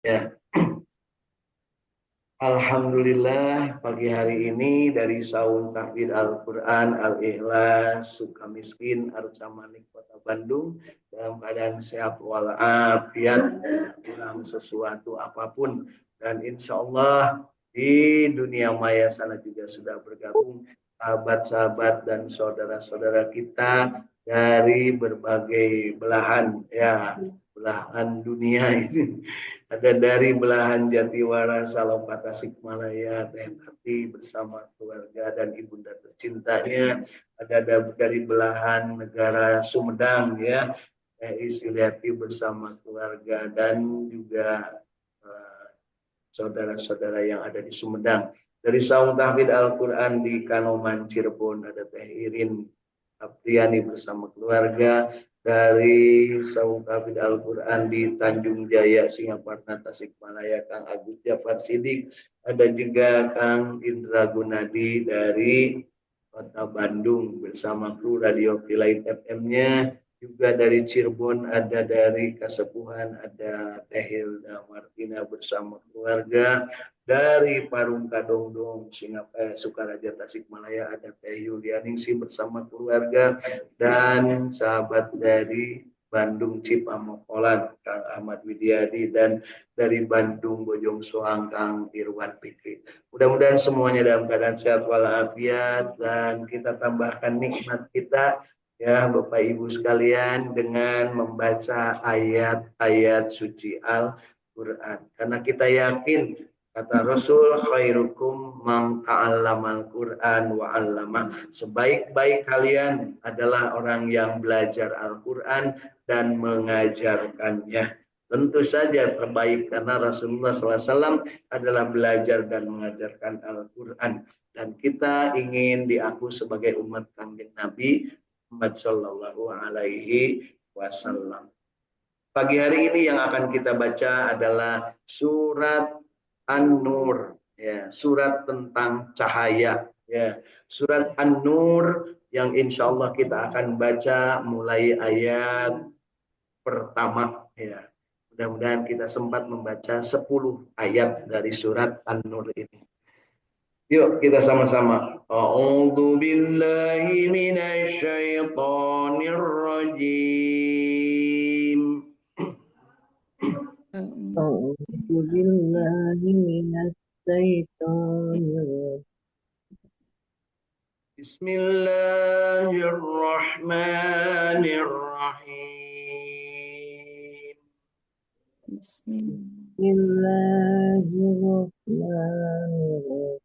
Ya, Alhamdulillah pagi hari ini dari Saung Tahfidz Al-Quran Al-Ikhlas Sukamiskin Arca Manik Kota Bandung dalam keadaan sehat walafiat, kurang sesuatu apapun, dan insya Allah di dunia maya sana juga sudah bergabung sahabat-sahabat dan saudara-saudara kita dari berbagai belahan, ya, belahan dunia ini. Ada dari belahan Jatiwara, Salompa, Tasikmalaya, Teh Tati bersama keluarga dan ibunda tercintanya. Ada dari belahan negara Sumedang, ya, Teh Isyuriati bersama keluarga dan juga eh, saudara-saudara yang ada di Sumedang. Dari Saung Tahfidz Al-Quran di Kanoman, Cirebon, ada Teh Irin Apriani bersama keluarga. Dari Saung Tahfidz Al-Quran di Tanjung Jaya, Singaparna, Tasikmalaya, Kang Agus Jafar Sidik. Ada juga Kang Indra Gunadi dari Kota Bandung bersama kru Radio Kilait FM-nya. Juga dari Cirebon, ada dari Kasepuhan, ada Teh Hilda Martina bersama keluarga. Dari Parung Kadongdong, Sukaraja, Tasikmalaya, ada Teh Yulianingsi bersama keluarga. Dan sahabat dari Bandung Cipamokolan, Kang Ahmad Widyadi, dan dari Bandung Bojong Soang, Kang Irwan Fikri. Mudah-mudahan semuanya dalam keadaan sehat walafiat, dan kita tambahkan nikmat kita, ya Bapak Ibu sekalian, dengan membaca ayat-ayat suci Al-Quran. Karena kita yakin, kata Rasul, khairukum man ta'allamal Quran wa 'allama. Sebaik-baik kalian adalah orang yang belajar Al-Quran dan mengajarkannya. Tentu saja terbaik karena Rasulullah SAW adalah belajar dan mengajarkan Al-Quran. Dan kita ingin diaku sebagai umat kanjeng Nabi Muhammad Sallallahu Alaihi Wasallam. Pagi hari ini yang akan kita baca adalah surat An-Nur, ya, surat tentang cahaya, ya, surat An-Nur yang insya Allah kita akan baca mulai ayat pertama, ya. Mudah-mudahan kita sempat membaca 10 ayat dari surat An-Nur ini. Yuk kita sama-sama. A'udzu billahi minasy syaithanir rajim. أعوذ بالله من الشيطان الرجيم. Bismillahirrahmanirrahim. بسم الله الرحمن الرحيم.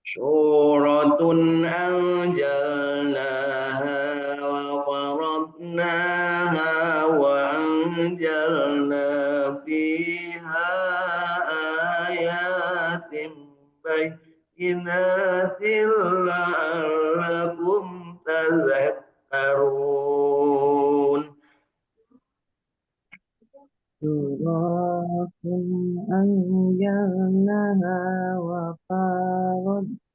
Suratun anjalnaha wa faradnaha wa anjalna fiha ayatin bayyinatin la'allakum tazakkarun. سورة أنزلناها وفرضناها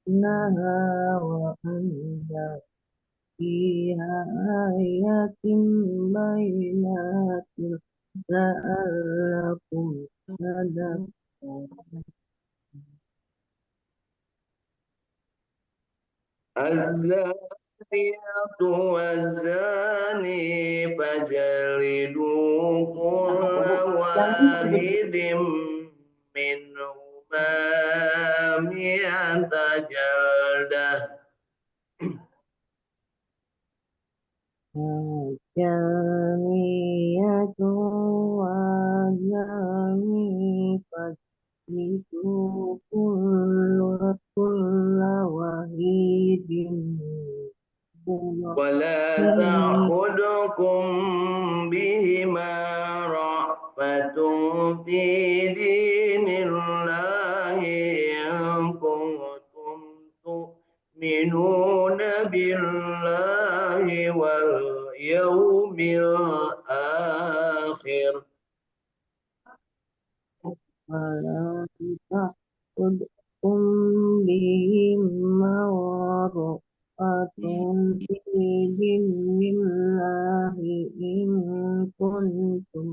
وأنزلنا فيها آيات بينات لعلكم تذكرون. الزانية والزاني فاجلدوا كل واحد منهما مئة جلدة. جانية وزاني فاجلدوا كل واحد منهما ولا تأخذكم بهما رأفة في دين الله إن كنتم تؤمنون بالله واليوم الآخر. ولا تأخذكم بهما رأفة في bi'idhnillahi in kuntum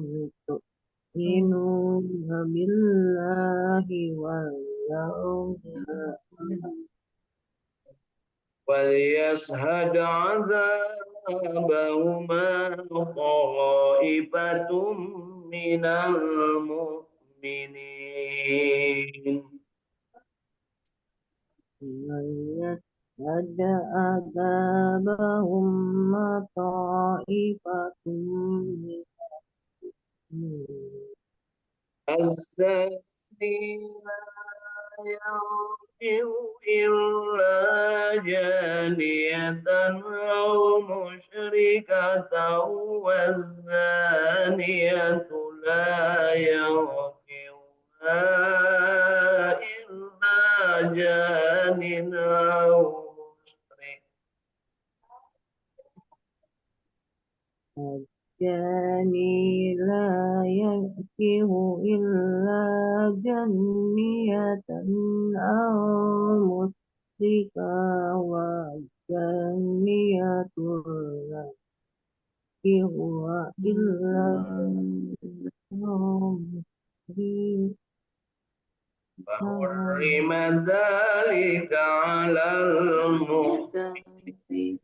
tu'minuna billahi wal yawmil وليشهد عذابهما طائفة من المؤمنين يشهد عذابهم طائفة من المؤمنين الزاني لا ينكح إلا جانية أو مشركة والزانية لا ينكحها إلا جان أو مشرك الجاني لا ينكح إلا جنية أو مشركا والجانية لا ينكحها إلا مشركا فحرم ذلك على المؤمنين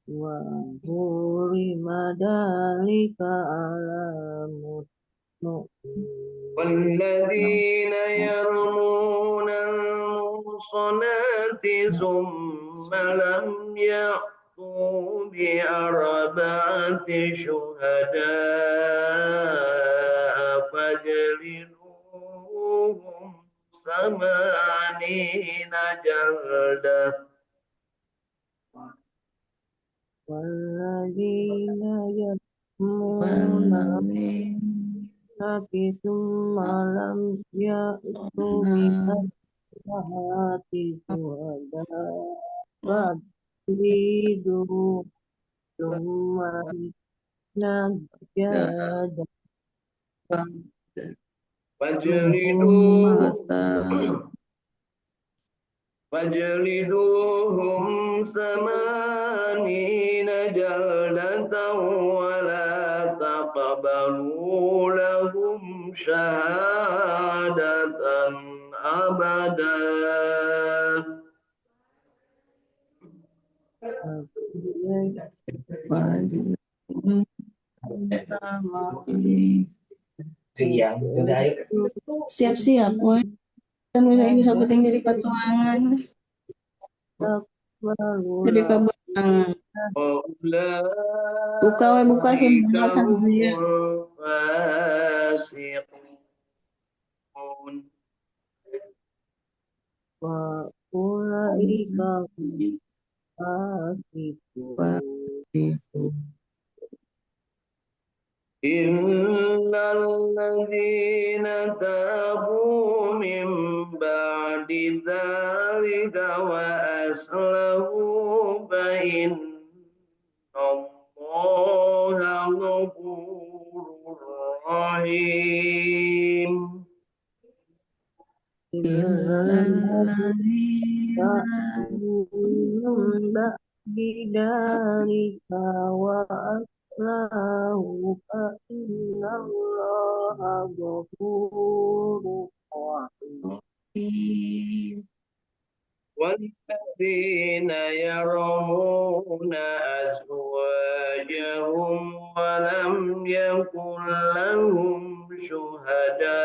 وحرم ذلك على المؤمنين والذين يرمون المحصنات ثم لم يأتوا بأربعة شهداء فاجلدوهم 80 جلدة والذين يرمون الناس ثم لم يأتوا بأربعة شهداء فاجلدوهم 80 جلدة فاجلدوهم 80 جلدة ولا تقبلوا لهم شهادة أبدا Siap-siap, woi. Kan bisa bisa penting jadi petualangan. Jadi kebetulan. Buka we buka sih muat sama dia. وأولئك هم الفاسقون إلا الذين تابوا من بعد ذلك وأصلحوا فإن الله غفور رحيم إلا الذين من بعد ذلك وأصلحوا فإن الله غفور رحيم والذين يرمون أزواجهم ولم يكن لهم شهداء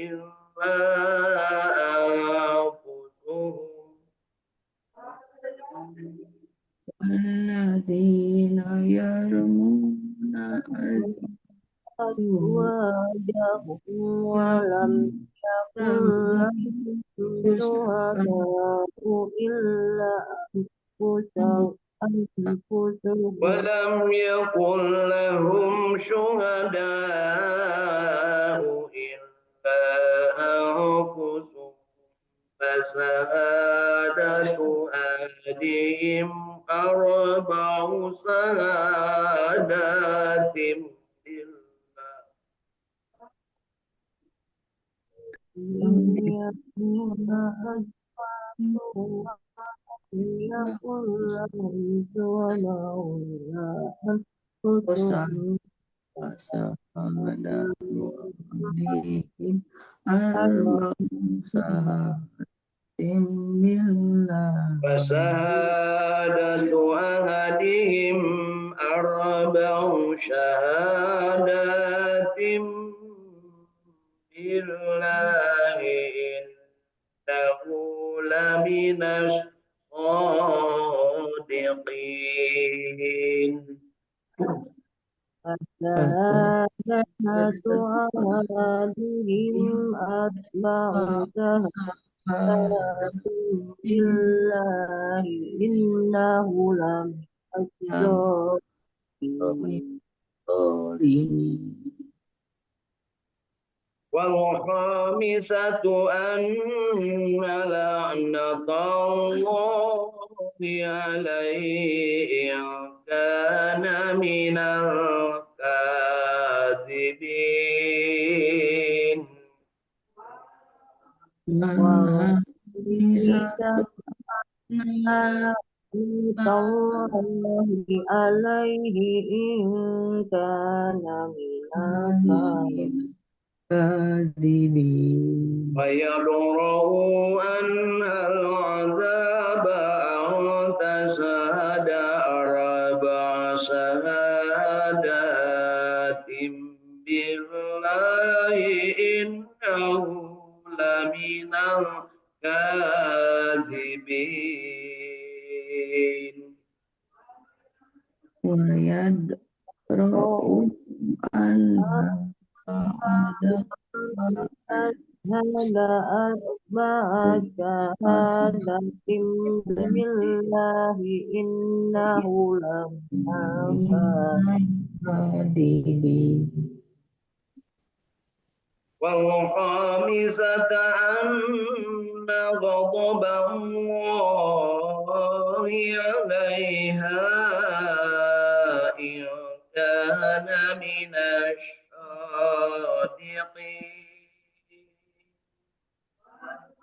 إلا أنفسهم والذين يرمون أزواجهم ولم يكن لهم شهداء إلا أنفسهم ولم يكن لهم شهداء إلا أنفسهم فشهادة أحدهم أربع شهادات بالله يكن لهم شهداء إلا أنفسهم عليهم أربع شهادات بالله فشهادة أحدهم أربع شهادات بالله إنه لمن الصادقين. فشهادة أحدهم أتبع شهادة بالله إنه لمن الصادقين. والخامسة أن لعنة الله عليه إن كان من الكاذبين. وَالْخَامِسَةُ لعنة الله عليه إن كان من كاذبين ويدرأ عنها العذاب أن تشهد أربع شهادات بالله إنه لمن الكاذبين. ويدرأ عنها العذاب أشهد أربع شهادة بالله إنه لمن الكاذبين والخامسة أن غضب الله عليها إن كان من الصادقين.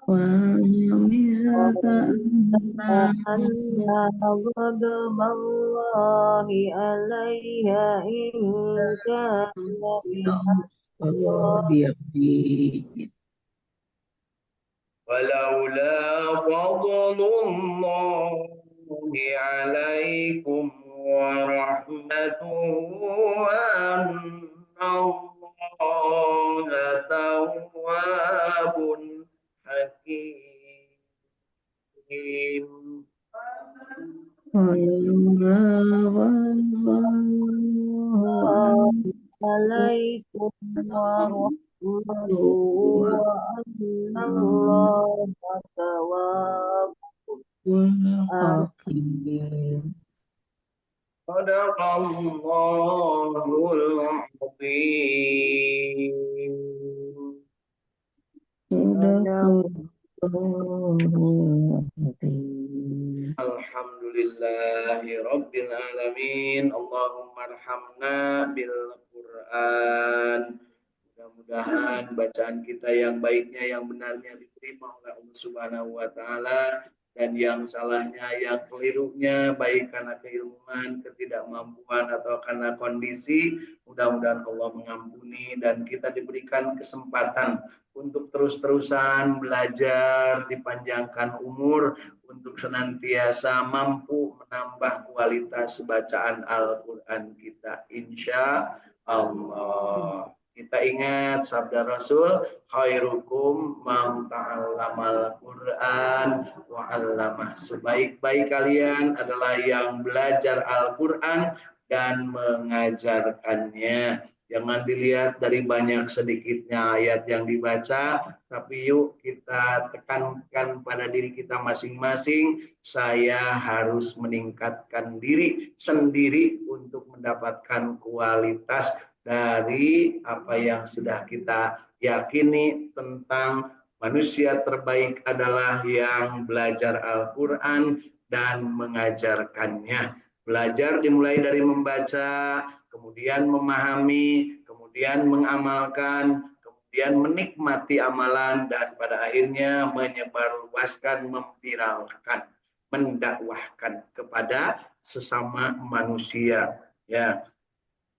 وميزة أن غضب الله عليها إن كان من الصادقين ولولا فضل الله عليكم ورحمته وأن الله تواب حكيم. ولولا فضل الله عليكم ورحمته وأن الله تواب والحكيم صدق الله العظيم. صدق الله العظيم. Alhamdulillahi Rabbil Alamin. Allahumma arhamna bil Quran. Mudah-mudahan bacaan kita yang baiknya, yang benarnya diterima oleh Allah Subhanahu wa Ta'ala, dan yang salahnya, yang kelirunya, baik karena keilmuan, ketidakmampuan, atau karena kondisi, mudah-mudahan Allah mengampuni dan kita diberikan kesempatan untuk terus-terusan belajar, dipanjangkan umur, untuk senantiasa mampu menambah kualitas bacaan Al-Quran kita, insya Allah. Kita ingat sabda Rasul, khairukum man ta'allamal Qur'an wa 'allamah. Sebaik-baik kalian adalah yang belajar Al-Qur'an dan mengajarkannya. Jangan dilihat dari banyak sedikitnya ayat yang dibaca, tapi yuk kita tekankan pada diri kita masing-masing, saya harus meningkatkan diri sendiri untuk mendapatkan kualitas dari apa yang sudah kita yakini tentang manusia terbaik adalah yang belajar Al-Quran dan mengajarkannya. Belajar dimulai dari membaca, kemudian memahami, kemudian mengamalkan, kemudian kemudian menikmati amalan, dan pada akhirnya menyebarluaskan, memviralkan, mendakwahkan kepada sesama manusia. Ya,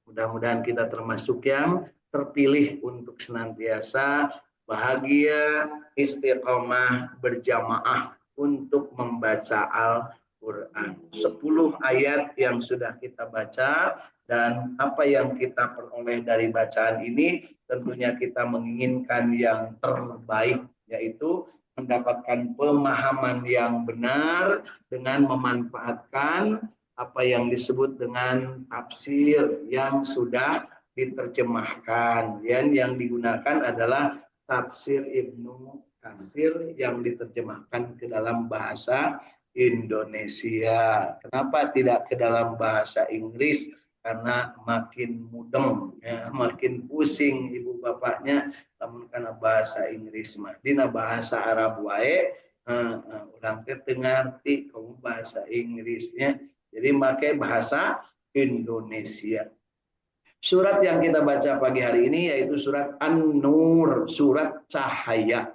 mudah-mudahan kita termasuk yang terpilih untuk senantiasa bahagia, istiqomah, berjamaah untuk membaca Al-Quran. 10 ayat yang sudah kita baca, dan apa yang kita peroleh dari bacaan ini, tentunya kita menginginkan yang terbaik, yaitu mendapatkan pemahaman yang benar dengan memanfaatkan apa yang disebut dengan tafsir yang sudah diterjemahkan. Yang digunakan adalah tafsir Ibnu Katsir yang diterjemahkan ke dalam bahasa Indonesia. Kenapa tidak ke dalam bahasa Inggris? Karena makin mudeng, ya, makin pusing ibu bapaknya, namun karena bahasa Inggris mah dina bahasa Arab wae, orang ngerti kamu bahasa Inggrisnya, jadi pakai bahasa Indonesia. Surat yang kita baca pagi hari ini yaitu surat An-Nur, surat cahaya.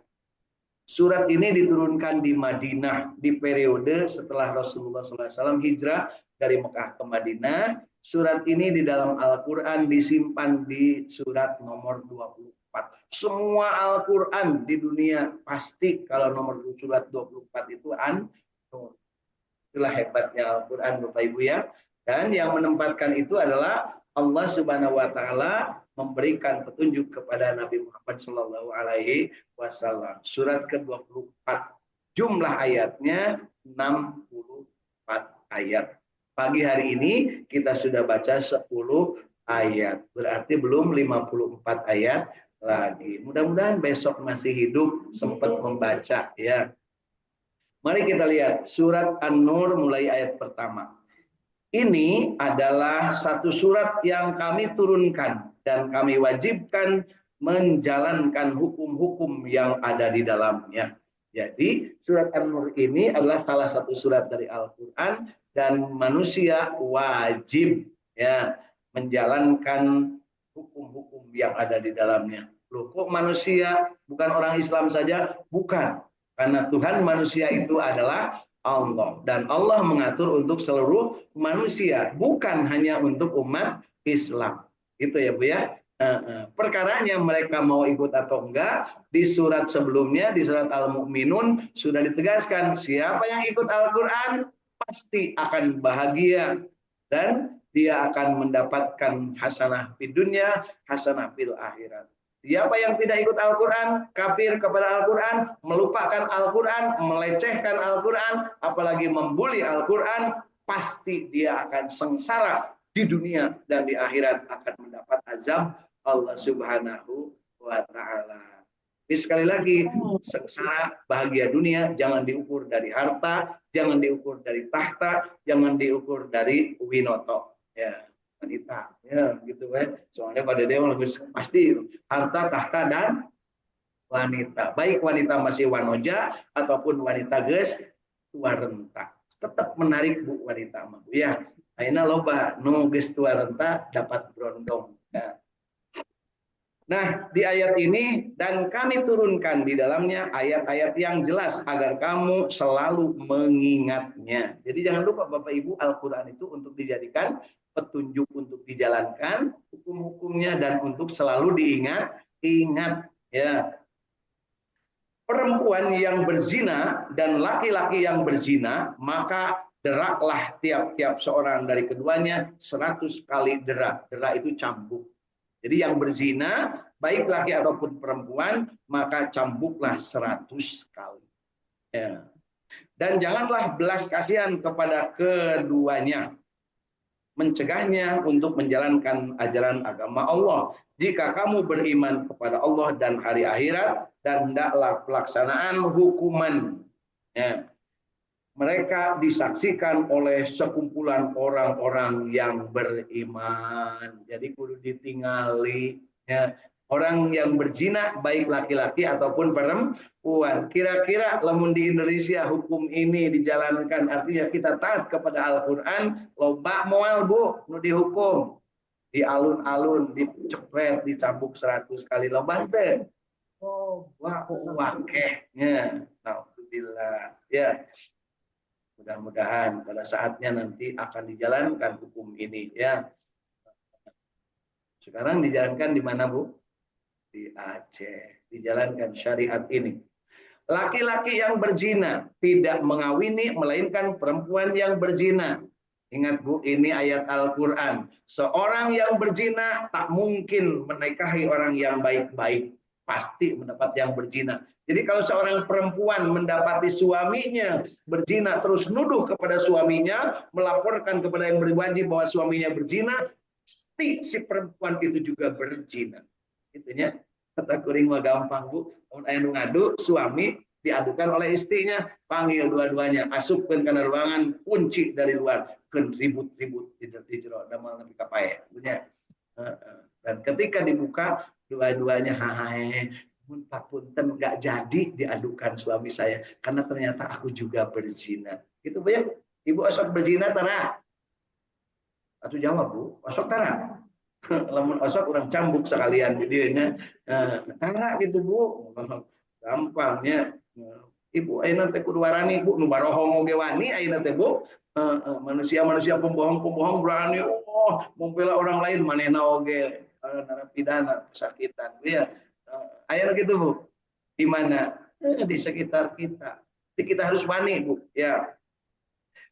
Surat ini diturunkan di Madinah di periode setelah Rasulullah SAW hijrah dari Mekah ke Madinah. Surat ini di dalam Al-Quran disimpan di surat nomor 24. Semua Al-Quran di dunia pasti kalau nomor surat 24 itu An-Nur. Itulah hebatnya Al-Quran, Bapak Ibu ya. Dan yang menempatkan itu adalah Allah Subhanahu wa taala memberikan petunjuk kepada Nabi Muhammad Shallallahu alaihi wasallam. Surat ke-24. Jumlah ayatnya 64 ayat. Pagi hari ini kita sudah baca 10 ayat. Berarti belum 54 ayat lagi. Mudah-mudahan besok masih hidup sempat membaca ya. Mari kita lihat surat An-Nur mulai ayat pertama. Ini adalah satu surat yang kami turunkan dan kami wajibkan menjalankan hukum-hukum yang ada di dalamnya. Jadi surat An-Nur ini adalah salah satu surat dari Al-Quran dan manusia wajib ya menjalankan hukum-hukum yang ada di dalamnya. Loh, kok manusia bukan orang Islam saja? Bukan. Karena Tuhan manusia itu adalah Allah. Dan Allah mengatur untuk seluruh manusia. Bukan hanya untuk umat Islam. Itu ya Bu ya. Perkaranya mereka mau ikut atau enggak, di surat sebelumnya, di surat Al-Mu'minun, sudah ditegaskan. Siapa yang ikut Al-Quran, pasti akan bahagia. Dan dia akan mendapatkan hasanah di dunia, hasanah fil akhirat. Siapa yang tidak ikut Al-Quran, kafir kepada Al-Quran, melupakan Al-Quran, melecehkan Al-Quran, apalagi membuli Al-Quran, pasti dia akan sengsara di dunia dan di akhirat akan mendapat azab Allah Subhanahu wa Ta'ala. Jadi sekali lagi, sengsara bahagia dunia jangan diukur dari harta, jangan diukur dari tahta, jangan diukur dari winoto. Ya. Wanita ya gitu kan, soalnya pada dia lebih pasti harta, tahta, dan wanita, baik wanita masih wanoja ataupun wanita geus tua renta, tetap menarik Bu wanita mah Bu ya. Ayeuna loba nu geus tua renta dapat brondong ya. Nah, di ayat ini dan kami turunkan di dalamnya ayat-ayat yang jelas agar kamu selalu mengingatnya. Jadi jangan lupa Bapak Ibu, Al-Quran itu untuk dijadikan petunjuk untuk dijalankan hukum-hukumnya dan untuk selalu diingat ya. Perempuan yang berzina dan laki-laki yang berzina, maka deraklah tiap-tiap seorang dari keduanya 100 kali derak. Derak itu cambuk. Jadi yang berzina, baik laki ataupun perempuan, maka cambuklah 100 kali. Ya. Dan janganlah belas kasihan kepada keduanya, mencegahnya untuk menjalankan ajaran agama Allah. Jika kamu beriman kepada Allah dan hari akhirat, dan hendaklah pelaksanaan hukuman. Ya. Mereka disaksikan oleh sekumpulan orang-orang yang beriman. Jadi kudu ditingali. Ya. Orang yang berzina baik laki-laki ataupun perempuan. Kira-kira lamun di Indonesia hukum ini dijalankan, artinya kita taat kepada Al-Quran, loba moal Bu nu dihukum. di alun-alun, dicepret, dicambuk 100 kali loba teh. Oh, wakehnya. Alhamdulillah. Ya, mudah-mudahan pada saatnya nanti akan dijalankan hukum ini ya. Sekarang dijalankan di mana, Bu? Di Aceh. Dijalankan syariat ini. Laki-laki yang berzina tidak mengawini melainkan perempuan yang berzina. Ingat Bu, ini ayat Al-Quran. Seorang yang berzina tak mungkin menikahi orang yang baik-baik. Pasti mendapat yang berzina. Jadi kalau seorang perempuan mendapati suaminya berzina, terus nuduh kepada suaminya, melaporkan kepada yang berwajib bahwa suaminya berzina, pasti si perempuan itu juga berzina. Itunya kata kuring mah gampang Bu. Anu ngadu suami diadukan oleh istrinya, panggil dua-duanya, masukkan ke ruangan, kunci dari luar, kan ribut-ribut di jero damal nepi ka pae. Dan ketika dibuka dua-duanya hahahe, punten nggak jadi diadukan suami saya karena ternyata aku juga berzina. Gitu Bu ya. Ibu osok berzina tara? Atau jawab Bu, osok tara? Lamun osok orang cambuk sekalian didinya. Tara gitu Bu. Gampangnya. Ibu ayeuna teh kudu warani Bu, nu barohong oge wani ayeuna teh Bu. Manusia-manusia pembohong-pembohong berani membela orang lain manehna oge narapidana pesakitan ya. Ayeuna gitu Bu. Di mana? Di sekitar kita. Jadi kita harus wani Bu ya.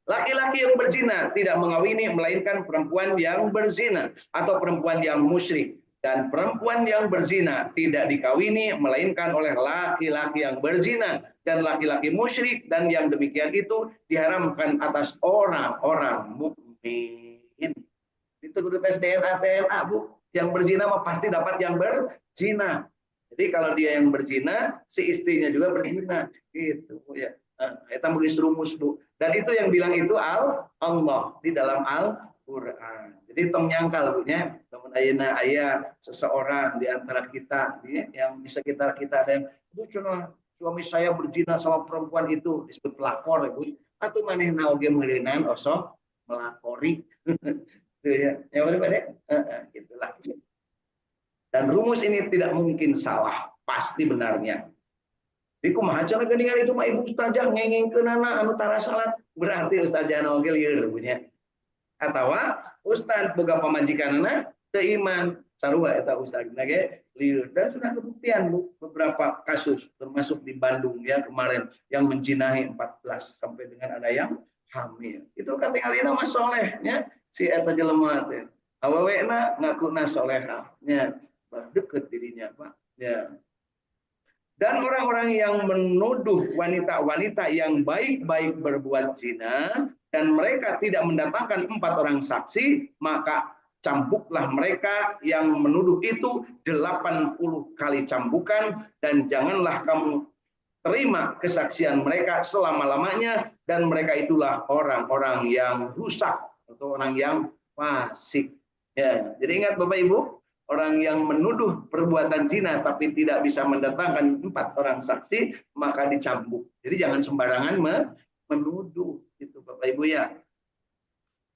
Laki-laki yang berzina tidak mengawini melainkan perempuan yang berzina atau perempuan yang musyrik, dan perempuan yang berzina tidak dikawini melainkan oleh laki-laki yang berzina dan laki-laki musyrik, dan yang demikian itu diharamkan atas orang-orang mukmin. Itu kudu tes DNA Bu. Yang berzina mah pasti dapat yang berzina. Jadi kalau dia yang berzina, si istrinya juga berzina. Gitu ya. Kita mengis rumus Bu. Dan itu yang bilang itu Allah di dalam Al-Quran. Jadi tong nyangkal Bu nya, teman ayeuna aya seseorang di antara kita yang di sekitar kita ada yang suami saya berzina sama perempuan itu, disebut pelakor Bu. Atau manehna oge meuleunan osok melapori. Gitu ya. Ya benar gitulah. Dan rumus ini tidak mungkin salah, pasti benarnya. Jadi kumaha cara geuningan itu mah ibu ustazah ngengengkeunana anu tara salat, berarti ustazah oge lieur punya. Atawa ustaz boga pamajikanana teu iman, sarua eta ustazna ge lieur. Dan sudah kebuktian Bu, beberapa kasus termasuk di Bandung ya kemarin yang menjinahi 14 sampai dengan ada yang hamil. Itu katingalina mah soleh nya si eta jelema teh. Awewena ngakuna solehah nya, deket dirinya Pak. Ya. Dan orang-orang yang menuduh wanita-wanita yang baik-baik berbuat zina dan mereka tidak mendatangkan 4 orang saksi, maka cambuklah mereka yang menuduh itu 80 kali cambukan, dan janganlah kamu terima kesaksian mereka selama-lamanya, dan mereka itulah orang-orang yang rusak atau orang yang fasik. Ya, jadi ingat Bapak Ibu, orang yang menuduh perbuatan zina tapi tidak bisa mendatangkan 4 orang saksi, maka dicambuk. Jadi jangan sembarangan menuduh, itu Bapak Ibu ya.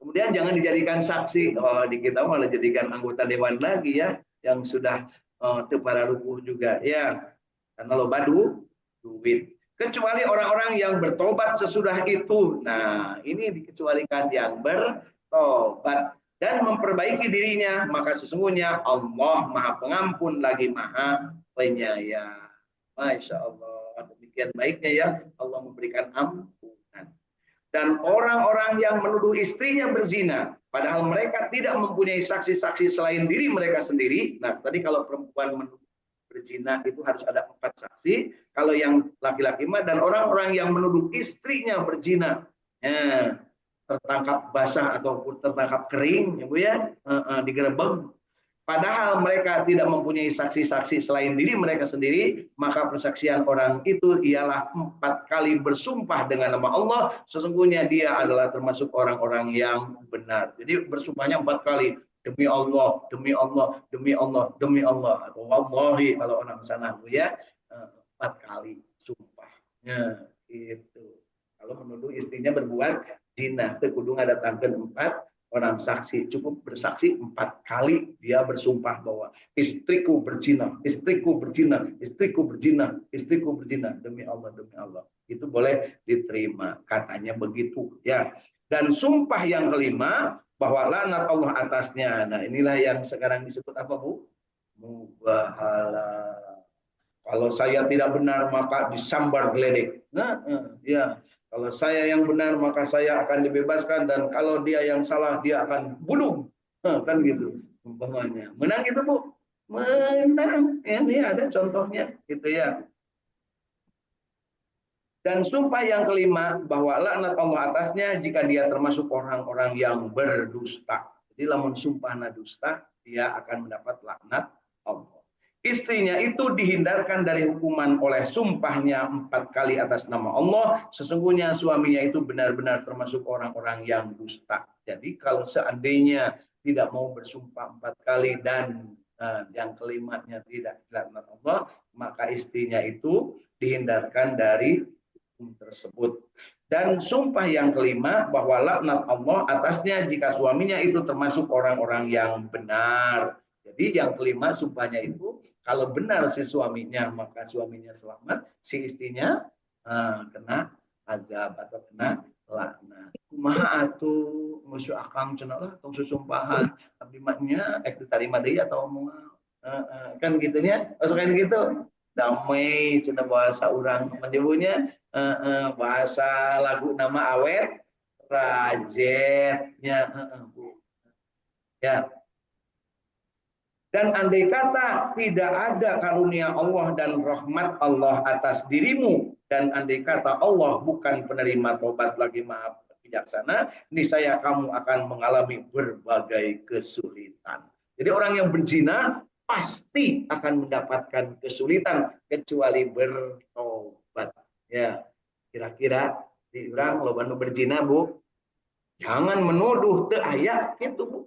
Kemudian jangan dijadikan saksi. Oh, di kita malah jadikan anggota dewan lagi ya, yang sudah para rukuh juga ya. Karena lo badu duit. Kecuali orang-orang yang bertobat sesudah itu. Nah, ini dikecualikan yang bertobat dan memperbaiki dirinya, maka sesungguhnya Allah Maha Pengampun lagi Maha Penyayang. Masya Allah, demikian baiknya ya Allah memberikan ampunan. Dan orang-orang yang menuduh istrinya berzina, padahal mereka tidak mempunyai saksi-saksi selain diri mereka sendiri. Nah, tadi kalau perempuan menuduh berzina itu harus ada 4 saksi. Kalau yang laki-laki mah, dan orang-orang yang menuduh istrinya berzina, tertangkap basah ataupun tertangkap kering ya Bu ya, digerebek, padahal mereka tidak mempunyai saksi-saksi selain diri mereka sendiri, maka persaksian orang itu ialah 4 kali bersumpah dengan nama Allah, sesungguhnya dia adalah termasuk orang-orang yang benar. Jadi bersumpahnya 4 kali, demi Allah, demi Allah, demi Allah, demi Allah, atau wallahi kalau orang sana Bu ya, 4 kali sumpahnya itu. Kalau menuduh istrinya berbuat zina, teu kudu ngadatangkeun 4 orang saksi, cukup bersaksi 4 kali dia bersumpah bahwa istriku berzina, istriku berzina, istriku berzina, istriku berzina, demi Allah, itu boleh diterima, katanya begitu ya. Dan sumpah yang kelima bahwa laknat Allah atasnya. Nah, inilah yang sekarang disebut apa, Bu? Mubahala. Kalau saya tidak benar maka disambar geledek. Nah, ya. Kalau saya yang benar maka saya akan dibebaskan, dan kalau dia yang salah dia akan bunuh. Kan gitu umpamanya. Menang itu, Bu. Menang. Ini ada contohnya gitu ya. Dan sumpah yang kelima bahwa laknat Allah atasnya jika dia termasuk orang-orang yang berdusta. Jadi lamun sumpah dusta, dia akan mendapat laknat Allah. Istrinya itu dihindarkan dari hukuman oleh sumpahnya 4 kali atas nama Allah. Sesungguhnya suaminya itu benar-benar termasuk orang-orang yang dusta. Jadi kalau seandainya tidak mau bersumpah 4 kali dan yang kelimanya tidak laknat Allah, maka istrinya itu dihindarkan dari tersebut. Dan sumpah yang kelima bahwa laknat Allah atasnya jika suaminya itu termasuk orang-orang yang benar. Jadi yang kelima sumpahnya itu kalau benar si suaminya maka suaminya selamat, si istrinya kena azab atau kena laknat. Kumaha atuh musuh akang cenah lah tong susumpahan abdi maknya diterima deui atau moal. Kan gitunya, kan gitu. Damai cenah bahasa urang menyebutnya bahasa lagu nama awet rajetnya ya. Dan andai kata tidak ada karunia Allah dan rahmat Allah atas dirimu, dan andai kata Allah bukan penerima tobat lagi maaf bijaksana, niscaya kamu akan mengalami berbagai kesulitan. Jadi orang yang berzina pasti akan mendapatkan kesulitan kecuali bertobat. Ya, kira-kira di orang lo bantu berzina, Bu, jangan menuduh teu aya gitu, Bu.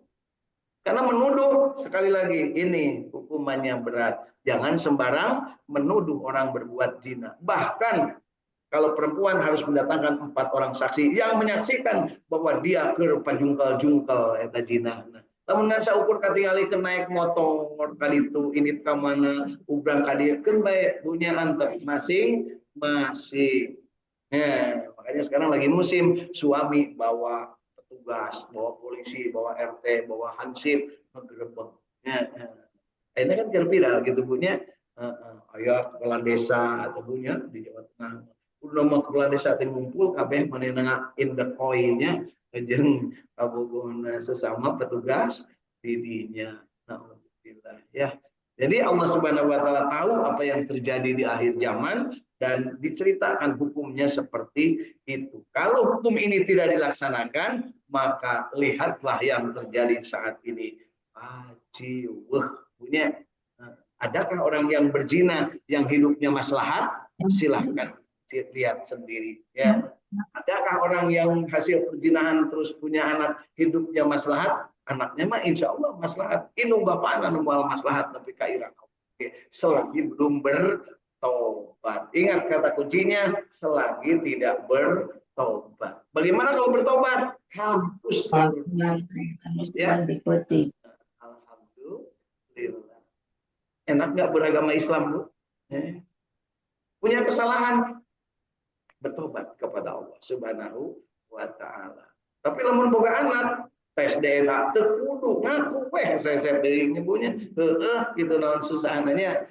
Karena menuduh, sekali lagi, ini hukumannya berat. Jangan sembarang menuduh orang berbuat zina. Bahkan kalau perempuan harus mendatangkan 4 orang saksi yang menyaksikan bahwa dia keur pajungkal-jungkal eta zina. Lamun ngan saukur katingalikeun naik motor kaditu ini ka mana ubrang ka dieu keun bae punya antep masing-masing. Nah, makanya sekarang lagi musim suami bawa petugas, bawa polisi, bawa RT, bawa hansip, ngegerebek. Ini kan viral gitu punya ayah kepala desa atau punya di Jawa Tengah. Udah nama kepala desa tim ngumpul kabeh manehna in the coin-nya jeung kabogohna sesama petugas didinya. Alhamdulillah ya. Jadi Allah Subhanahu wa taala tahu apa yang terjadi di akhir zaman dan diceritakan hukumnya seperti itu. Kalau hukum ini tidak dilaksanakan, maka lihatlah yang terjadi saat ini. Punya adakah orang yang berzina yang hidupnya maslahat? Silahkan lihat sendiri ya. Adakah orang yang hasil perzinahan terus punya anak hidupnya maslahat? Anaknya mah insya Allah maslahat. Inu bapak anu moal maslahat tapi kairang. Selagi belum bertobat. Ingat kata kuncinya, selagi tidak bertobat. Bagaimana kalau bertobat? Hapus. Ya. Alhamdulillah. Enak nggak beragama Islam, Bu? Punya kesalahan, bertobat kepada Allah Subhanahu wa taala. Tapi lamun boga anak tes DNA teu kudu ngaku saya deui nyebutnya gitu naon susahananya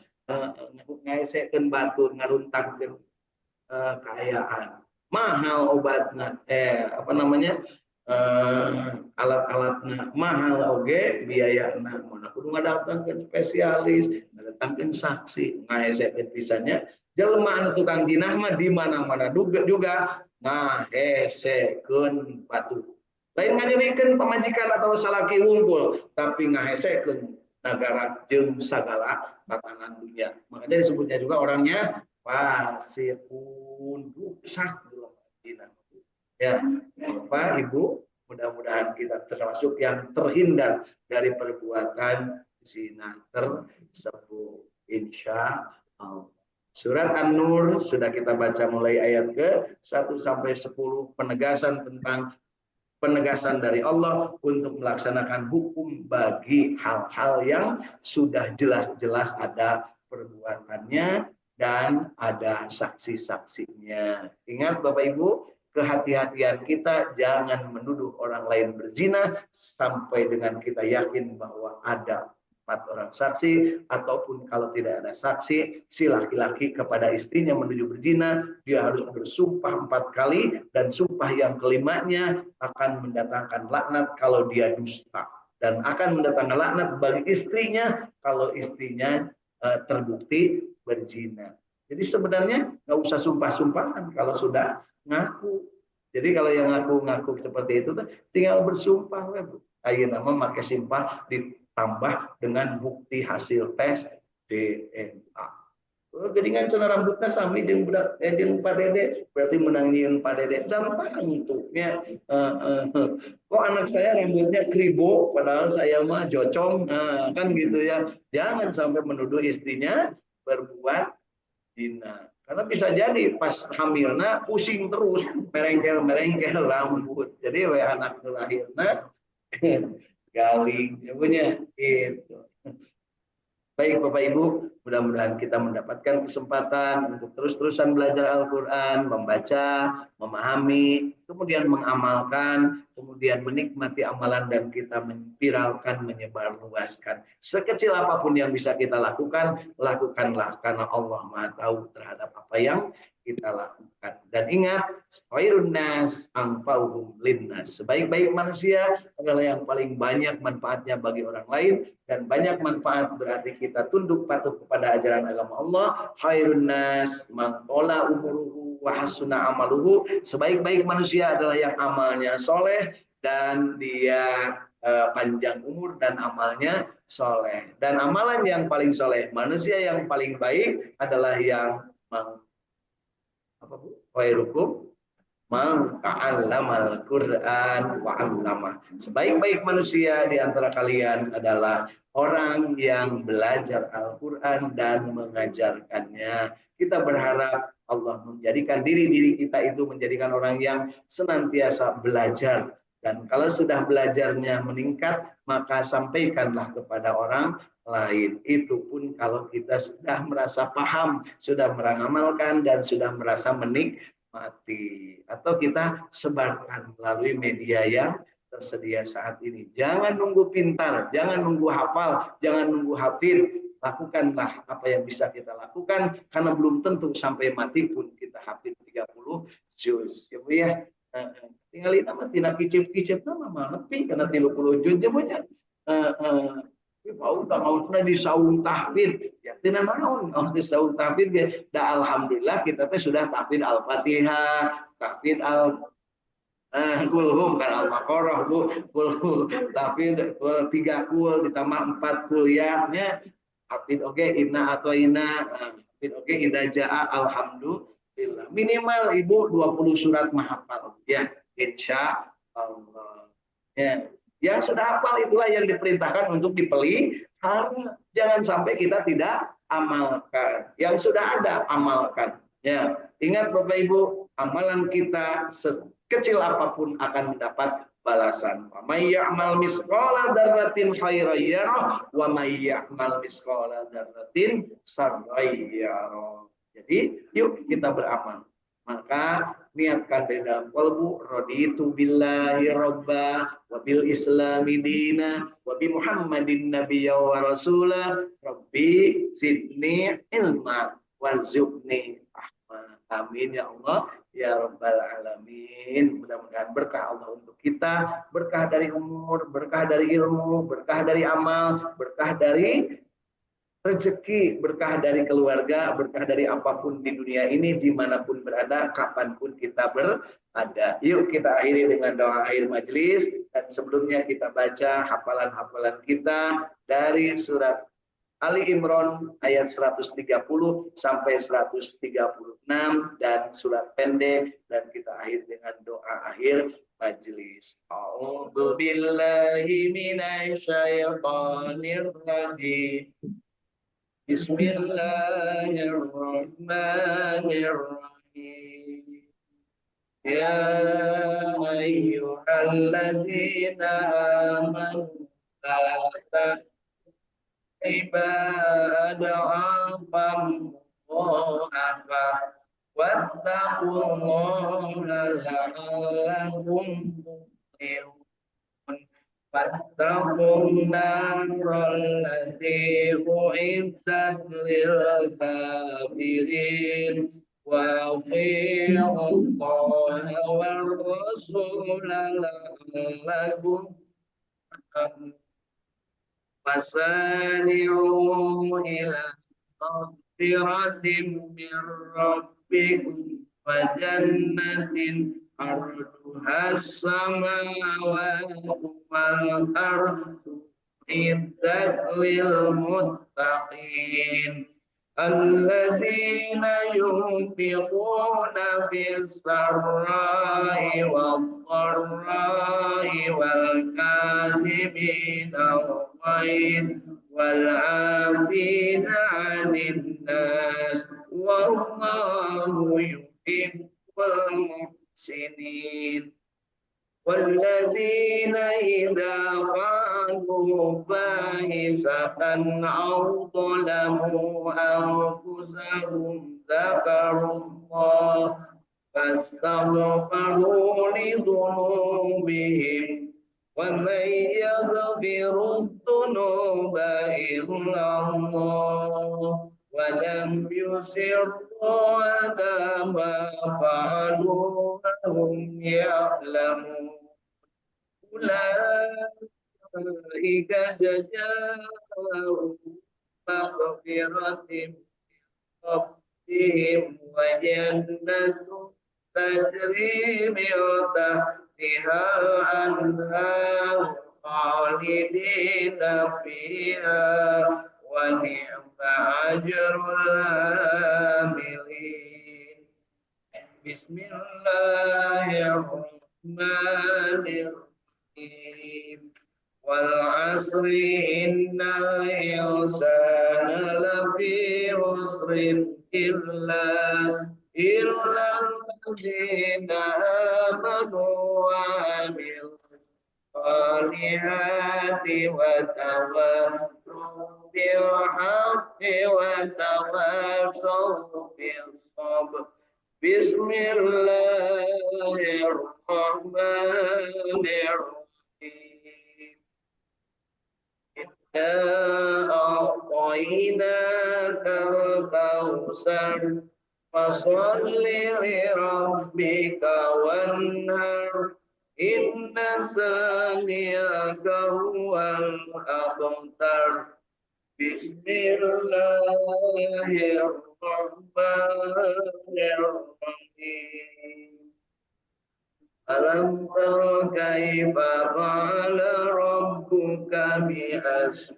ngaesekeun batur ngaruntakkeun kekayaan. Mahal obatna apa namanya? Alat-alatna mahal oge biayana mana kudu ngadatangkeun spesialis, ngadatangkeun saksi, ngaesekeun pisannya jelema anu tukang jinah mah di mana-mana juga ngahesekeun batu. Lain nganyerikeun pamajikan atau salaki wungkul, tapi ngahesekeun negara jeung sagala tatanan dunia. Makanya disebutnya juga orangnya fasikun, rusak dalam zina. Ya, Bapak, Ibu, mudah-mudahan kita termasuk yang terhindar dari perbuatan zina tersebut. Insya Allah. Surat An-Nur sudah kita baca mulai ayat ke 1 sampai 10 penegasan tentang penegasan dari Allah untuk melaksanakan hukum bagi hal-hal yang sudah jelas-jelas ada perbuatannya dan ada saksi-saksinya. Ingat Bapak Ibu, kehati-hatian kita jangan menuduh orang lain berzina sampai dengan kita yakin bahwa ada 4 orang saksi, ataupun kalau tidak ada saksi, si laki-laki kepada istrinya menuju berzina, dia harus bersumpah 4 kali, dan sumpah yang kelimanya akan mendatangkan laknat kalau dia dusta, dan akan mendatangkan laknat bagi istrinya kalau istrinya terbukti berzina. Jadi sebenarnya nggak usah sumpah-sumpahan kalau sudah ngaku. Jadi kalau yang ngaku-ngaku seperti itu tinggal bersumpah, ayo nama pakai sumpah ditambah dengan bukti hasil tes DNA. Jadi kan cara rambutnya sami jeung budak jeung Pak Dede, berarti menang nyieun Pak Dede. Jantan itu ya. Kok anak saya rambutnya kribo padahal saya mah jocong. Kan gitu ya. Jangan sampai menuduh istrinya berbuat zina. Karena bisa jadi pas hamilnya pusing terus, merengkel-merengkel rambut. Jadi we anak lahirna galing ya punya gitu. Baik Bapak Ibu, mudah-mudahan kita mendapatkan kesempatan untuk terus-terusan belajar Al-Quran, membaca, memahami, kemudian mengamalkan, kemudian menikmati amalan dan kita memviralkan, menyebarluaskan. Sekecil apapun yang bisa kita lakukan, lakukanlah karena Allah Maha tahu terhadap apa yang kita lakukan. Dan ingat, khairun nas anfa'uhum linnas. Sebaik-baik manusia adalah yang paling banyak manfaatnya bagi orang lain, dan banyak manfaat berarti kita tunduk patuh kepada ajaran agama Allah. Khairun nas man tola umuruhu wa hasuna amaluhu. Sebaik-baik manusia adalah yang amalnya soleh dan dia panjang umur dan amalnya soleh. Dan amalan yang paling soleh, manusia yang paling baik adalah yang apa Bu? Khairukum man ta'allamal Qur'an wa 'allama. Sebaik-baik manusia di antara kalian adalah orang yang belajar Al-Qur'an dan mengajarkannya. Kita berharap Allah menjadikan diri-diri kita itu menjadikan orang yang senantiasa belajar. Dan kalau sudah belajarnya meningkat, maka sampaikanlah kepada orang lain. Itu pun kalau kita sudah merasa paham, sudah mengamalkan, dan sudah merasa menikmati. Atau kita sebarkan melalui media yang tersedia saat ini. Jangan nunggu pintar, jangan nunggu hafal, jangan nunggu hafid. Lakukanlah apa yang bisa kita lakukan, karena belum tentu sampai mati pun kita hafid 30 juz. Ya Bu ya. Tinggalin nama tina kicip-kicip nama mah nepi karena 30 juz ya Bu ya. Mau tak mau di saung tahfidz ya tina naon harus di saung tahfidz ya. Da alhamdulillah kita teh sudah tahfidz Al-Fatihah, tahfidz kulhum kan Al-Baqarah Bu, kulhum tahfidz 3 kul ditambah 4 kuliahnya. Tahfidz oke inna atau inna, tahfidz oke idza jaa alhamdulillah. Minimal Ibu 20 surat menghafal ya insya Allah. Ya. Yang sudah hafal itulah yang diperintahkan untuk dipelihara. Jangan sampai kita tidak amalkan. Yang sudah ada amalkan. Ya, ingat Bapak Ibu, amalan kita sekecil apapun akan mendapat balasan. Wa may ya'mal misqala dzarratin khairan yarah wa may ya'mal misqala dzarratin syarran yarah. Jadi, yuk kita beramal. Maka niatkan di dalam qalbu raditu billahi robba wa bil islami dina wa bi muhammadin nabiyya wa rasula rabbi zidni ilma warzuqni rahmah. Amin ya Allah ya rabbal alamin. Mudah-mudahan berkah Allah untuk kita, berkah dari umur, berkah dari ilmu, berkah dari amal, berkah dari rezeki, berkah dari keluarga, berkah dari apapun di dunia ini, dimanapun berada, kapanpun kita berada. Yuk kita akhiri dengan doa akhir majelis, dan sebelumnya kita baca hafalan-hafalan kita dari surat Ali Imran ayat 130 sampai 136 dan surat pendek, dan kita akhiri dengan doa akhir majelis. A'udzu billahi minasy syaithanir rajim. Bismillahirrahmanirrahim. يا أيها الذين آمنوا لا عباد أضعافا مضاعفة واتقوا الله لعلكم تفلحون واتقوا النار التي أعدت للكافرين وأطيعوا الله والرسول لعلكم ترحمون وسارعوا إلى مغفرة من ربكم وجنة عرضها السماوات والأرض أعدت للمتقين الذين ينفقون في السراء والضراء والكاظمين الغيظ والعافين عن الناس والله يحب المحسنين والذين إذا فعلوا فاحشة أو ظلموا أنفسهم ذكروا الله فاستغفروا لذنوبهم ومن يغفر الذنوب إلا الله ولم يصروا على ما فعلوا وهم يعلمون أولئك جزاؤهم مغفرة من ربهم وجنة تجري من تحتها الأنهار خالدين فيها ونعم أجر العاملين بسم الله الرحمن الرحيم والعصر إن الإنسان لفي خسر إلا الذين آمنوا وعملوا الصالحات وتواصوا بالحق وتواصوا بالصبر بسم الله الرحمن الرحيم إنا أعطيناك الكوثر فصل لربك وانهر إن ثانيك هو الأبتر بسم الله الرحمن الرحيم ألم تر كيف فعل ربك بأصحاب